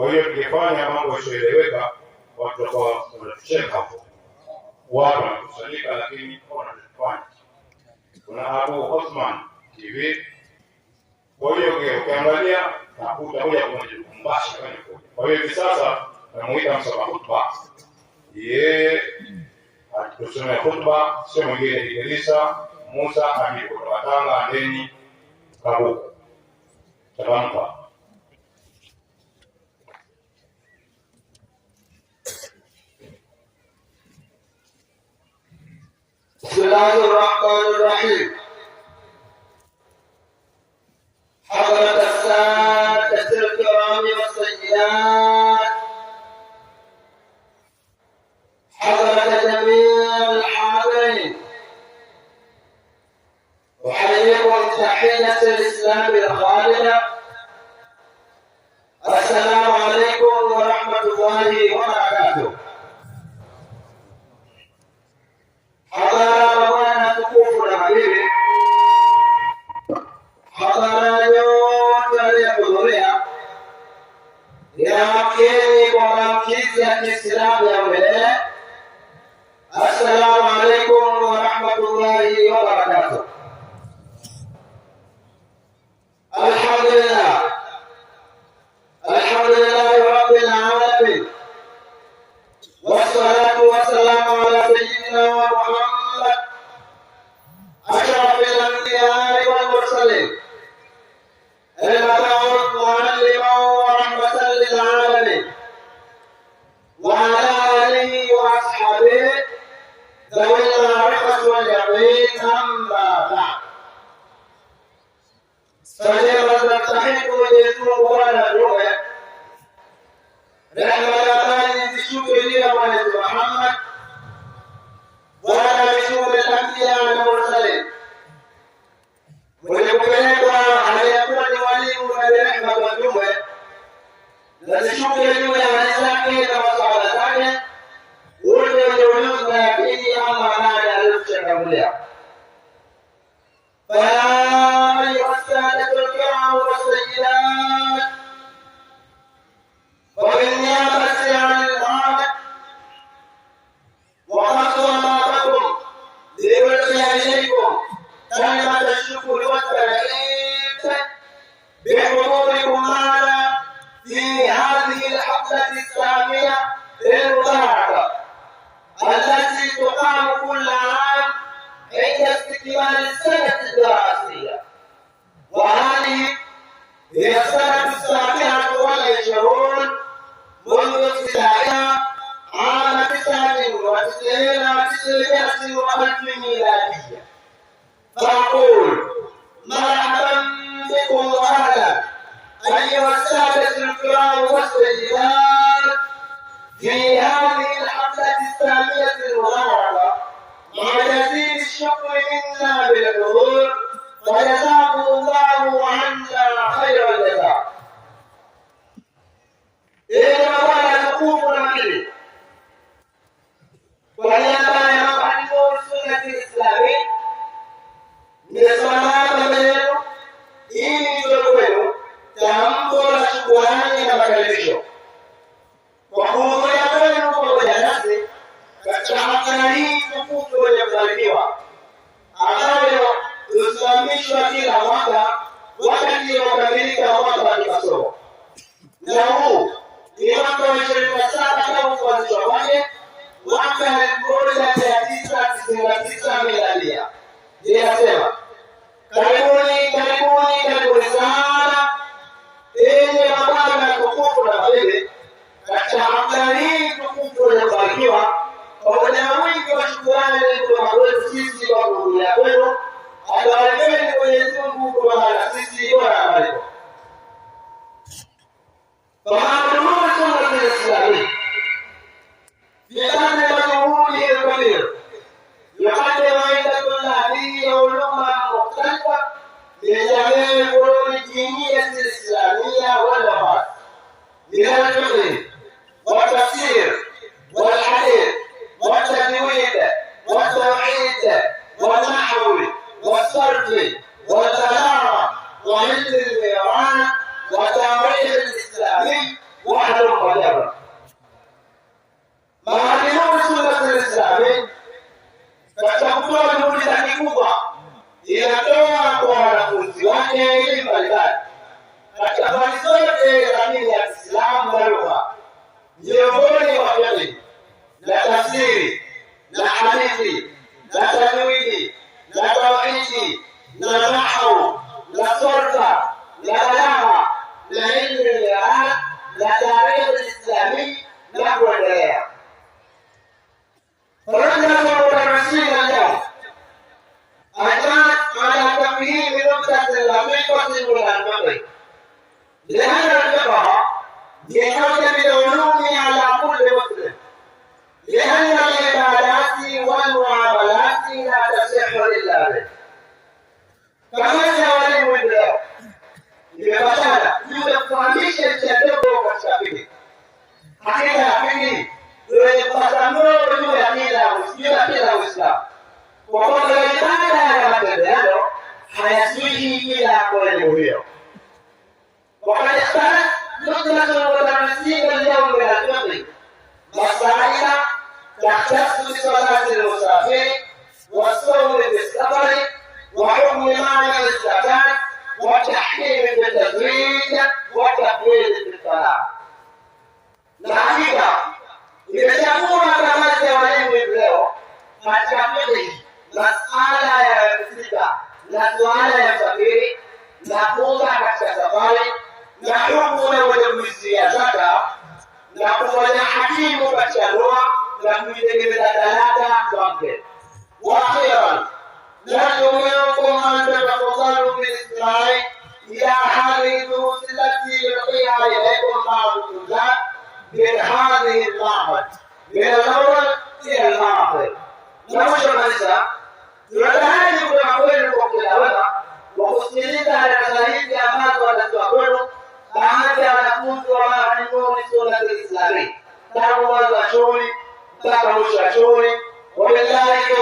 Kwa hiyo tukifanya mambo yasiyoeleweka, watu watakuwa wanatucheka hapo, watu wanakusanyika, lakini wanatufanya. Kuna Abu Osman TV. Kwa hiyo ukiangalia nakuta moja kwa moja kumbasha kwenye kuja. Kwa hiyo hivi sasa namuita msoma khutba, yeye atusome khutba, sio mwingine Idrisa Musa Amiri kutoka Tanga, Andeni Kabuka. Tabanka. بسم الله الرحمن الرحيم. حضرة السادة الكرام والسيدات، حضرة جميع الحاضرين، أحييكم تحية الإسلام الخالدة. السلام عليكم ورحمة الله وبركاته. Hadhara Bwana tukufu na habibi, hadhara yote aliyehudhuria, ninawakeni kwa maamkizi ya Kiislamu ya mbele. Assalamu alaikum wa rahmatullahi wa barakatuh. Alhamdulillah, alhamdulillahi rabbil alamin, wassalatu wassalamu ala sayyidina wa Muhammad ashrafil anbiya'i wal mursalin, al-mab'uth mu'alliman wa rahmatan lil alamin, wa ala alihi wa ashabihi dhawil ma'rifati wal yaqin, amma ba'd. Sajema tunamtahiku Mwenyezi Mungu Bwana Mtume, rehema na amani zishuke juu ya Bwana Muhammad Bwana mitume al-anbiya na mursalin, mwenye kupelekwa aliyekuwa ni walimu na rehema kwa Mtume, na zishuke juu ya hali zake na masahaba zake wote wenye ujuzi na yakini, ama baada ya aliyotuchangamulia. فيا أيها السادة الكرام والسيدات، وبالنيابة عن الغابة وقصد أمامكم لألقي إليكم كلمة الشكر والتأكيد بحضوركم معنا في هذه الحفلة السامية المباركة التي تقام كل عام عند استكمال السنة الدراسية، وهذه هي السنة 27 منذ ابتدائها عام 99 و900 ميلادية. فأقول مرحبا بكم وأهلا أيها السادة الكرام والسيدات في هذه الحفلة السامية المباركة، مع جزيل الشكر منا بالحضور، فجزاكم الله عنا خير الجزاء. إلى Bwana tukufu na mbili, kwa niaba ya mabadiliko ya Kiislamu nimesimama mbele yenu ili nitoe kwenu tamko la shukrani na makaribisho kwa kuhudhuria kwenu pamoja nasi katika hafla hii tukufu yenye kubarikiwa ambayo husimamishwa kila mwaka wakati wa kukamilika mwaka wa kimasomo, na huu ni mwaka wa 27 tangu kuanzishwa kwake, mwaka 1999 miladia. Ninasema karibuni, karibuni, karibuni sana enyi mabwana tukufu na mabibi katika hafla hii tukufu yenye kubarikiwa, pamoja na wingi wa shukrani kutoka kwetu sisi kwa kuhudhuria kwenu. Abarikeni Mwenyezi Mungu kwa maana sisi bora abariko. فمعلومات سنة الإسلامية في هذا المجهود الكبير يقدم عند الطلابية علوما مختلفة لجميع الفنون الدينية الإسلامية واللغات، من الفقه والتفسير والحديث والتجويد والتوحيد والنحو والصرف والبلاغة وعلم الميران والتاريخ الإسلامي وعلم لحكم العلوم على كل مسلم، لأن العبادات والمعاملات لا تصح إلا به. كما walimu leo nimepatana yule kufahamisha mtandao wa Shafii hakika hapigi yule kupata moyo juu ya kila Uislamu, kwa kuwa ibada ya matendo hayaswihi bila kwa elimu hiyo. وقد اختلف نقطة وتمثيل اليوم من الفقه مسائل تختص بصلاة المسافر والصوم بالسفر وحكم معنى الزكاة وتحكيم بالتزويج وتفويض بالطلاق. الحقيقة imechagua kamati ya walimu leo katika fiqh masala ya msika na suala ya usafiri na funga katika safari na hukumu ya kujumlishia zaka na kufanya hakimu katika ndoa na kuitegemeza talaka kwa mke. Wakhiran nad'ukum an tatafaddalu bil istima'i ila hadhihi ad-durus allati yulqiha ilaykum ba'd min hadhihi al-ma'had min al-awwal ila al-akhir. Na mwisho kabisa tunataka kutoka kwenu kwa kila wa kusikiliza darasa hizi ambazo wanatoa kwenu baadhi ya wanafunzi wa maalimu sunna al-Islami tangu mwanzo wa shughuli mpaka mwisho wa shughuli. Wabillahi